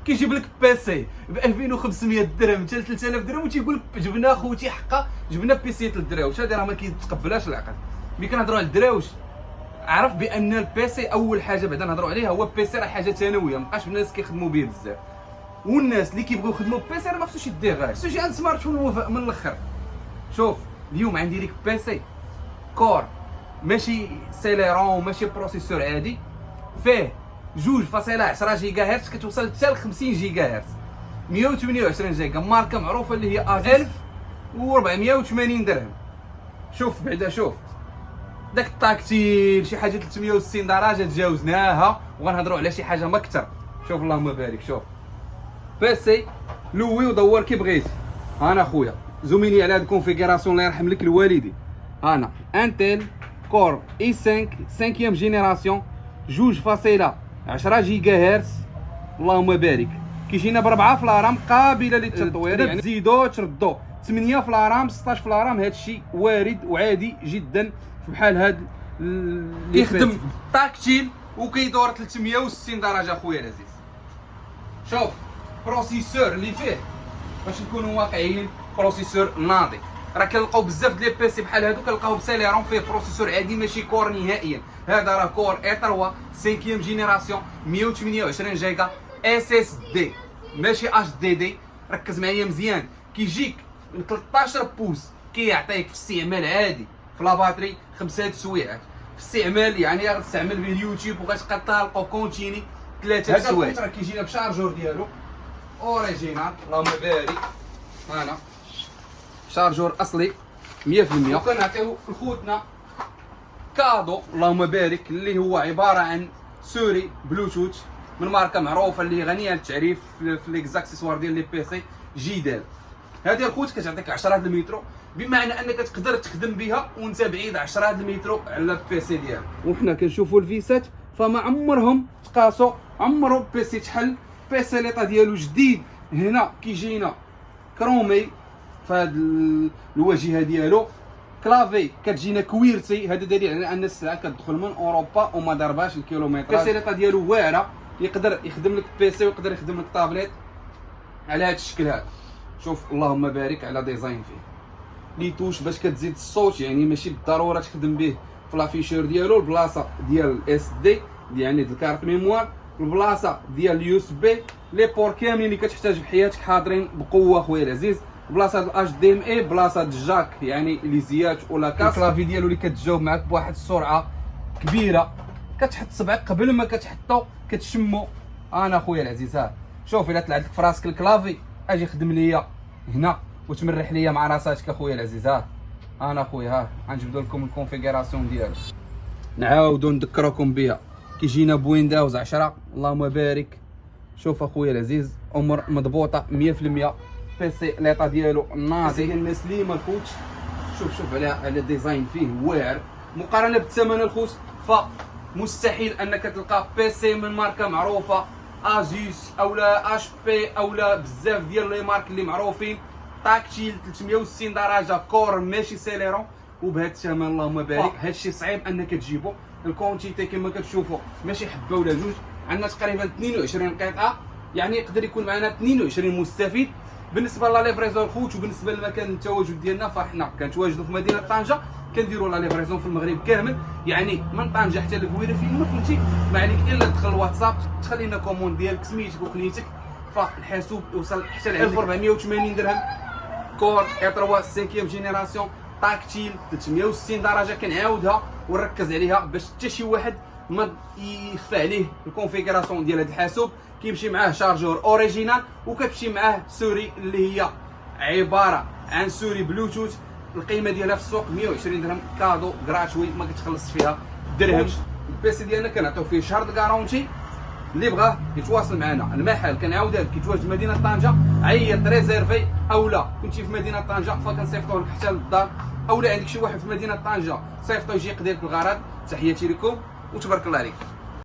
كيجيب لك بيسي ب 2500 درهم حتى 3000 درهم وتيقول لك جبنا خوتي حقا جبنا بيسي للدراوش. هذه راه ما كيتقبلهاش العقل. ملي كنهضروا على الدراوش عرف بان البيسي اول حاجه بعدا نهضروا عليها هو البيسي، راه حاجه ثانويه مابقاش الناس كيخدموا به بزاف. والناس اللي كيبغيو يخدموا بيسي راه ما خصوش يدير غير خصو يجي عند سمارت فون من الاخر. شوف اليوم عندي ليك بيسي كور ماشي سيليرون ماشي بروسيسور عادي، فيه 2.10 جيجا هرتز كتوصل حتى ل 50 جيجا هرتز، 128 جيجا، ماركه معروفه اللي هي 1480 درهم. شوف بعدا شوف داك التاكتيل شي حاجه 360 درجه تجاوزناها وغنهضروا على شي حاجه ما اكثر. شوف اللهم بارك، شوف بيسي لوي ودور كي بغيتي. انا خويا زوميني على هاد الكونفيغوراسيون الله يرحم لك الوالدين. انا انتل كور اي 5 5 جينيراسيون 2.10 جيجا هرتز اللهم بارك. كيجينا بربعه في الرام قابله للتطوير، يعني تزيدو تردو 8 في الرام 16 في الرام. هادشي وارد وعادي جدا في بحال هاد كيخدم تاكتيل وكيدور 360 درجه خويا العزيز. شوف بروسيسور اللي فيه باش نكونوا واقعيين بروسيسور ناضي. راه كنلقاو بزاف ديال بيسي بحال هادو كنلقاو بسيليرون فيه بروسيسور عادي ماشي كور نهائيا. هذا راه كور اي 3 5 جينيراسيون 128 جيجا اس اس دي ماشي اتش دي دي. ركز معايا مزيان، كيجيك من 13 بوس كيعطيك في الاستعمال عادي في لاباتري 5 سوايع في الاستعمال، يعني غتستعمل به اليوتيوب وغتبقى طالقو كونتيني 3 سوايع. هذا راه كيجينا بشارجور ديالو اوريجينال اللهم بارك. هنا شارجور اصلي 100%، وكنعطيو لخوتنا كادو اللهم بارك اللي هو عباره عن سوري بلوتوث من ماركه معروفه اللي غنيه للتعريف في ليكزاكسيسوار ديال لي بيسي جيدال. هذه الخوت كتعطيك 10 المترو، بمعنى انك تقدر تخدم بها وانت بعيد 10 المترو على البيسي ديالك. وحنا كنشوفوا الفيسات فما عمرهم تقاسوا، عمرو بيسي تحل. بيسي ليطا ديالو جديد، هنا كيجينا كرومي فهاد الواجهه ديالو، كلافي كتجينا كويرتي. هذا دليل على ان السلعه كتدخل من اوروبا وما ضرباش الكيلومتر. البيسي ديالو واعره، يقدر يخدم لك بيسي ويقدر يخدم لك طابليت على هذا الشكل هذا. شوف اللهم بارك على ديزاين فيه لي توش باش كتزيد الصوت، يعني ماشي بالضروره تخدم به في لافيشور ديالو. البلاصه ديال الاس دي يعني الكارت ميموار، البلاصه ديال اليو اس بي، لي بور كاملين اللي كتحتاج في حياتك حاضرين بقوه خويا العزيز. بلاصه الاتش دي ام اي، بلاصه الجاك يعني ليزيات ولا كاس. الكلافي ديالو اللي كتجاوب معاك بواحد السرعه كبيره، كتحط صبعك قبل ما كتحطو كتشمو. انا خويا العزيز ها شوف الا طلعت لك في راسك الكلافي اجي خدم ليا هنا وتمرح ليا مع راساتك اخويا العزيز. ها انا خويا ها غنجبدو لكم الكونفيغوراسيون ديالو نعاودو نذكركم بها. كيجينا بويندوز 10 اللهم بارك. شوف اخويا العزيز امور مضبوطه 100%. بيسي ليطا ديالو ناضي ديال الناس اللي ما الخوت. شوف على الديزاين فيه واعر مقارنه بالثمن الخوت، فمستحيل انك تلقى بيسي من ماركه معروفه ازوس اولا اش بي اولا بزاف ديال لي مارك اللي معروفين تاكتيل 360 درجه كور ماشي سيليرون وبهذا الثمن اللهم بارك. هادشي صعيب انك تجيبو. الكونتيتي كما كتشوفوا ماشي حبه ولا جوج، عندنا تقريبا 22 قطعه، يعني يقدر يكون معنا 22 مستفيد. بالنسبه لا ليفريزون الخوت وبالنسبه لمكان التواجد ديالنا فاحنا كنتواجدوا في مدينه طنجه، كنديروا لا ليفريزون في المغرب كامل، يعني من طنجه حتى لكويره. فين ما كنتي ما عليك الا تدخل الواتساب تخلي لنا كوموند ديالك سميتك وكنيتك، فالحاسوب يوصل حتى ل 1480 درهم. كور اي 3 5 جينيراسيون تاكتيل 360 درجه. كنعاودها ونركز عليها باش حتى شي واحد ما يخفى عليه الكونفيغوراسيون ديال هذا الحاسوب. كيمشي معاه شارجور اوريجينال وكتمشي معاه سوري اللي هي عباره عن سوري بلوتوث. القيمه ديالها في السوق 120 درهم كادو غراتوي ما كتخلص فيها درهم. البيسي ديالنا كنعطيو فيه شهر كارونتي. اللي بغاه يتواصل معنا. المحل كنعاودها لك كيتواجد مدينه طنجه، عيط ريزيرفي، اولا كنتي في مدينه طنجه فكنصيفطوه لك حتى للدار، اولا عندك شي واحد في مدينه طنجه صيفطو يجي يقضي لك الغرض. تحياتي لكم وتبارك الله عليك.